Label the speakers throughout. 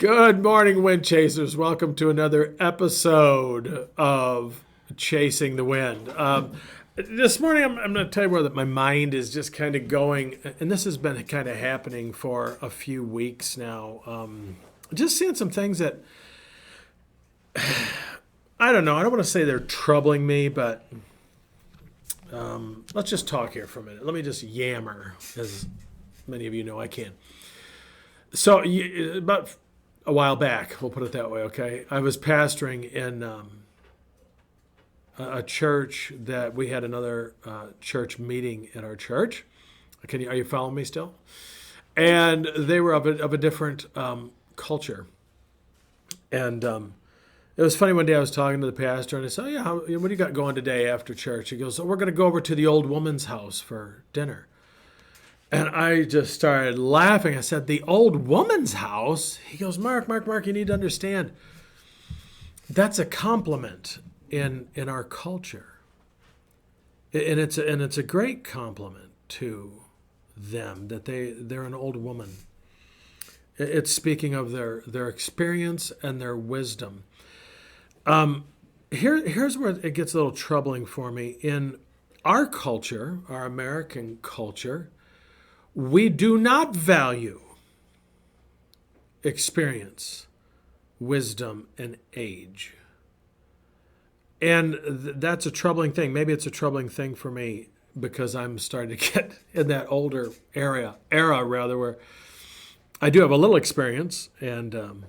Speaker 1: Good morning, Wind Chasers. Welcome to another episode of Chasing the Wind. This morning, I'm going to tell you where that my mind is just kind of going, and this has been kind of happening for a few weeks now. Just seeing some things that I don't know. I don't want to say they're troubling me, but let's just talk here for a minute. Let me just yammer, as many of you know I can. So, about a while back, we'll put it that way, okay? I was pastoring in a church that we had another church meeting at our church. Are you following me still? And they were of a different culture. And it was funny, one day I was talking to the pastor and I said, what do you got going today after church? He goes, we're going to go over to the old woman's house for dinner. And I just started laughing. I said, the old woman's house? He goes, Mark, you need to understand. That's a compliment in our culture. And it's a great compliment to them that they're an old woman. It's speaking of their experience and their wisdom. Here's where it gets a little troubling for me. In our culture, our American culture, we do not value experience, wisdom, and age. And that's a troubling thing. Maybe it's a troubling thing for me because I'm starting to get in that older era where I do have a little experience and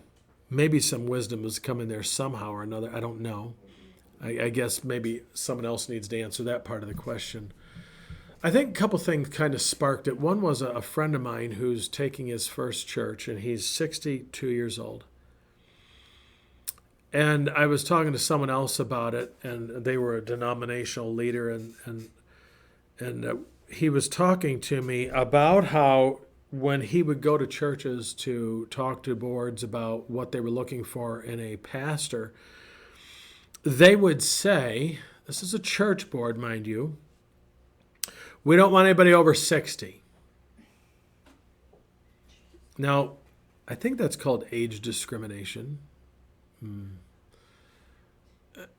Speaker 1: maybe some wisdom is coming there somehow or another. I don't know. I guess maybe someone else needs to answer that part of the question. I think a couple things kind of sparked it. One was a friend of mine who's taking his first church, and he's 62 years old. And I was talking to someone else about it, and they were a denominational leader, and he was talking to me about how when he would go to churches to talk to boards about what they were looking for in a pastor, they would say, this is a church board, mind you, we don't want anybody over 60. Now, I think that's called age discrimination.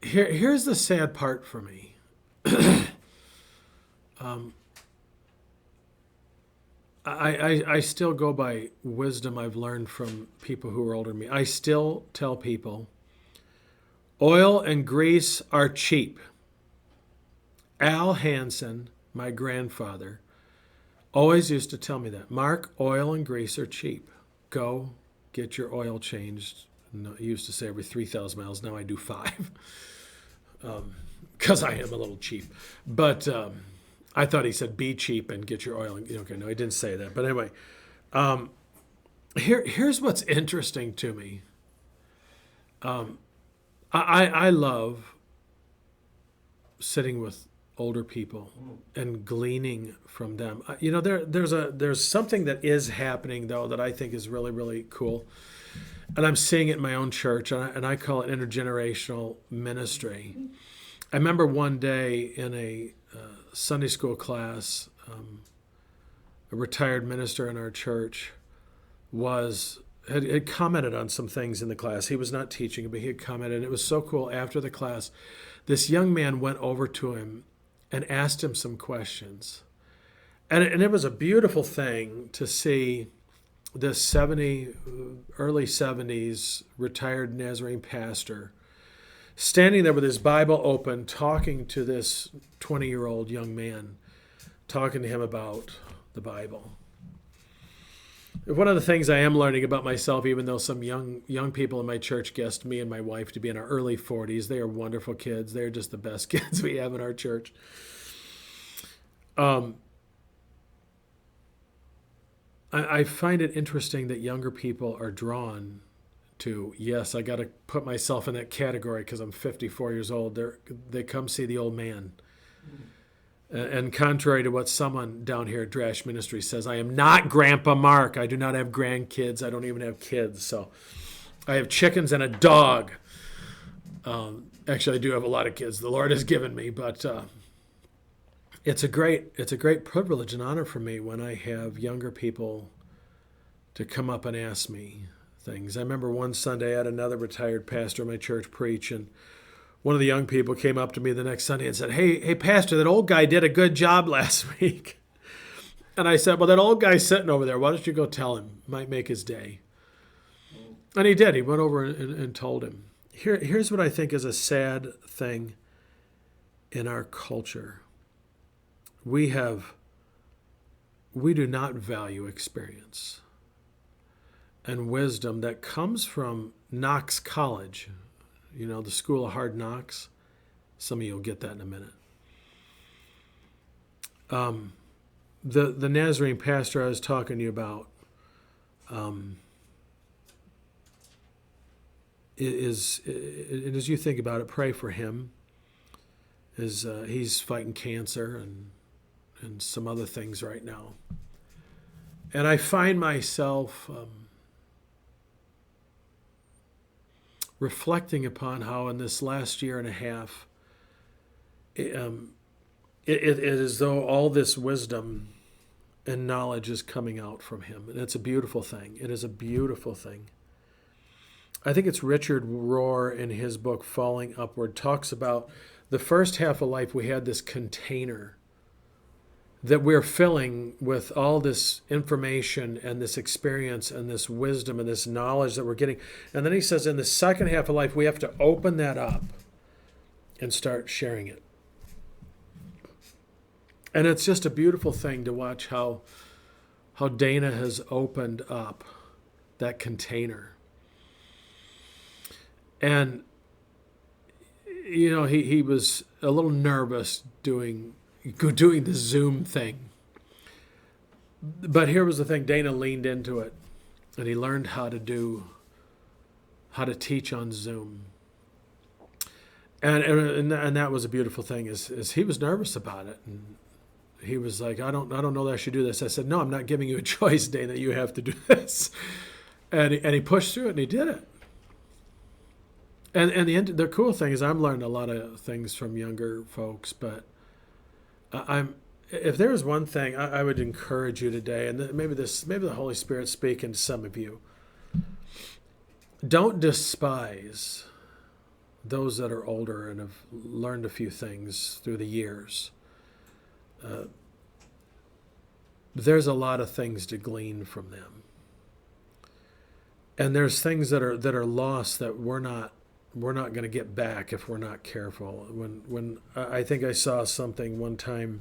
Speaker 1: Here's the sad part for me. I still go by wisdom I've learned from people who are older than me. I still tell people, oil and grease are cheap. Al Hansen, my grandfather, always used to tell me that. Mark, oil and grease are cheap. Go get your oil changed. No, he used to say every 3,000 miles. Now I do 5 because I am a little cheap. But I thought he said be cheap and get your oil. Okay, no, he didn't say that. But anyway, here's what's interesting to me. I love sitting with older people and gleaning from them. There's something that is happening though that I think is really, really cool. And I'm seeing it in my own church, and I call it intergenerational ministry. I remember one day in a Sunday school class, a retired minister in our church had commented on some things in the class. He was not teaching, but he had commented, and it was so cool. After the class, this young man went over to him and asked him some questions. And it was a beautiful thing to see this early 70s retired Nazarene pastor standing there with his Bible open, talking to this 20-year-old young man, talking to him about the Bible. One of the things I am learning about myself, even though some young people in my church guessed me and my wife to be in our early 40s, they are wonderful kids. They're just the best kids we have in our church. I find it interesting that younger people are drawn to, yes, I got to put myself in that category because I'm 54 years old. They come see the old man. And contrary to what someone down here at Drash Ministry says, I am not Grandpa Mark. I do not have grandkids. I don't even have kids. So I have chickens and a dog. Actually, I do have a lot of kids the Lord has given me, but it's a great privilege and honor for me when I have younger people to come up and ask me things. I remember one Sunday I had another retired pastor in my church preach, and one of the young people came up to me the next Sunday and said, hey, pastor, that old guy did a good job last week. And I said, well, that old guy's sitting over there. Why don't you go tell him? Might make his day. And he did. He went over and told him. Here's what I think is a sad thing in our culture. We do not value experience and wisdom that comes from Knox College, the School of Hard Knocks. Some of you will get that in a minute. The Nazarene pastor I was talking to you about is as you think about it, pray for him. He's fighting cancer and some other things right now. And I find myself reflecting upon how in this last year and a half, it is as though all this wisdom and knowledge is coming out from him. And it's a beautiful thing. It is a beautiful thing. I think it's Richard Rohr in his book, Falling Upward, talks about the first half of life we had this container that we're filling with all this information and this experience and this wisdom and this knowledge that we're getting. And then he says in the second half of life, we have to open that up and start sharing it. And it's just a beautiful thing to watch how Dana has opened up that container. And, he was a little nervous doing the Zoom thing. But here was the thing, Dana leaned into it, and he learned how to teach on Zoom. And that was a beautiful thing, is he was nervous about it. And he was like, I don't know that I should do this. I said, no, I'm not giving you a choice, Dana. You have to do this. And he pushed through it, and he did it. And the cool thing is I'm learning a lot of things from younger folks, but if there was one thing I would encourage you today, and maybe the Holy Spirit's speaking to some of you, don't despise those that are older and have learned a few things through the years. There's a lot of things to glean from them, and there's things that are lost that we're not going to get back if we're not careful. When I think I saw something one time,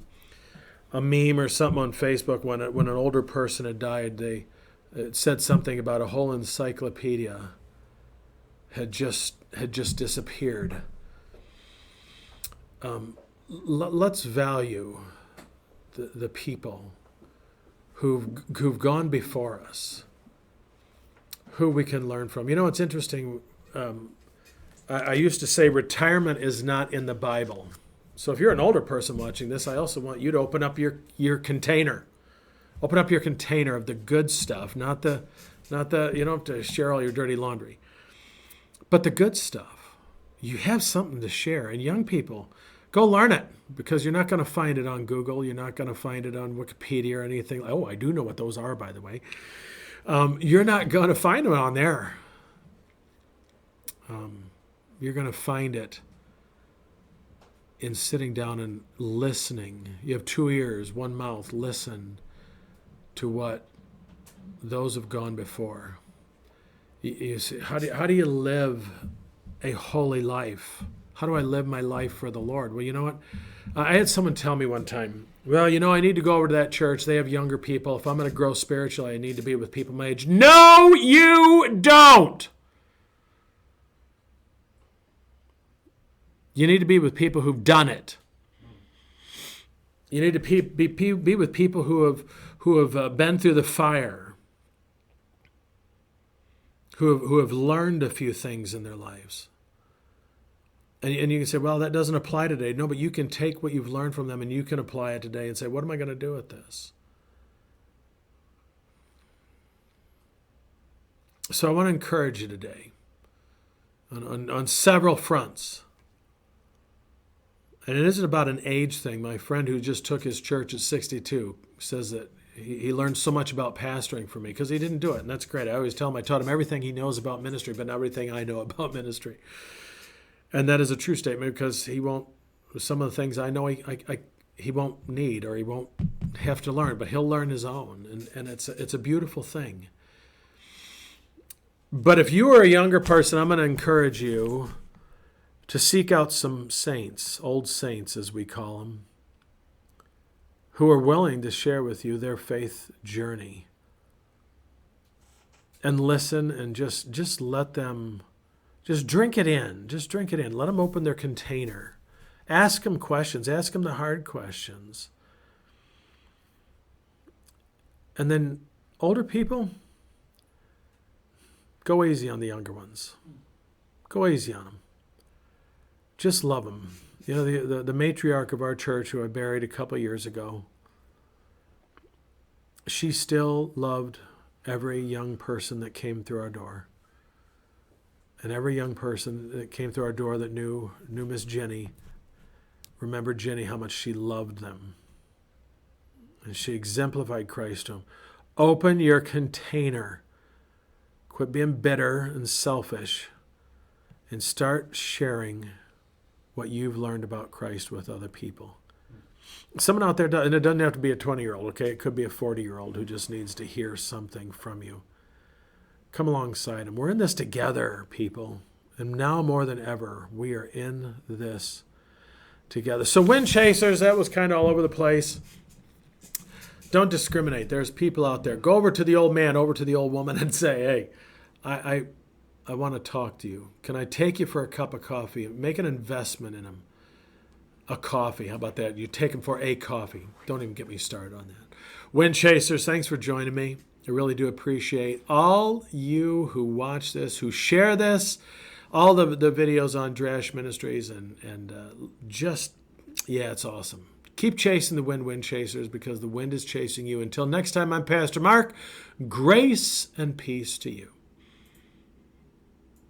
Speaker 1: a meme or something on Facebook, when an older person had died, it said something about a whole encyclopedia had just disappeared. Let's value the people who've gone before us, who we can learn from. It's interesting. I used to say retirement is not in the Bible. So if you're an older person watching this, I also want you to open up your container. Open up your container of the good stuff, not the you don't have to share all your dirty laundry. But the good stuff. You have something to share. And young people, go learn it, because you're not going to find it on Google. You're not going to find it on Wikipedia or anything. Oh, I do know what those are, by the way. You're not going to find them on there. You're going to find it in sitting down and listening. You have 2 ears, 1 mouth. Listen to what those have gone before. You see, how do you live a holy life? How do I live my life for the Lord? Well, you know what? I had someone tell me one time, well, I need to go over to that church. They have younger people. If I'm going to grow spiritually, I need to be with people my age. No, you don't. You need to be with people who've done it. You need to be with people who have been through the fire, who have learned a few things in their lives. And you can say, well, that doesn't apply today. No, but you can take what you've learned from them and you can apply it today and say, what am I going to do with this? So I want to encourage you today on several fronts. And it isn't about an age thing. My friend who just took his church at 62 says that he learned so much about pastoring from me because he didn't do it, and that's great. I always tell him I taught him everything he knows about ministry, but not everything I know about ministry. And that is a true statement because he won't. Some of the things I know he won't need or he won't have to learn, but he'll learn his own, and it's a beautiful thing. But if you are a younger person, I'm going to encourage you to seek out some saints, old saints as we call them, who are willing to share with you their faith journey. And listen and just let them, just drink it in. Just drink it in. Let them open their container. Ask them questions. Ask them the hard questions. And then older people, go easy on the younger ones. Go easy on them. Just love them. You know, the matriarch of our church, who I buried a couple of years ago, she still loved every young person that came through our door. And every young person that came through our door that knew Miss Jenny, remembered Jenny, how much she loved them. And she exemplified Christ to them. Open your container. Quit being bitter and selfish and start sharing what you've learned about Christ with other people. Someone out there, and it doesn't have to be a 20-year-old, okay? It could be a 40-year-old who just needs to hear something from you. Come alongside them. We're in this together, people. And now more than ever, we are in this together. So wind chasers, that was kind of all over the place. Don't discriminate. There's people out there. Go over to the old man, over to the old woman and say, hey, I want to talk to you. Can I take you for a cup of coffee? Make an investment in them. A coffee. How about that? You take them for a coffee. Don't even get me started on that. Wind chasers, thanks for joining me. I really do appreciate all you who watch this, who share this, all the videos on Drash Ministries, and it's awesome. Keep chasing the wind chasers, because the wind is chasing you. Until next time, I'm Pastor Mark. Grace and peace to you.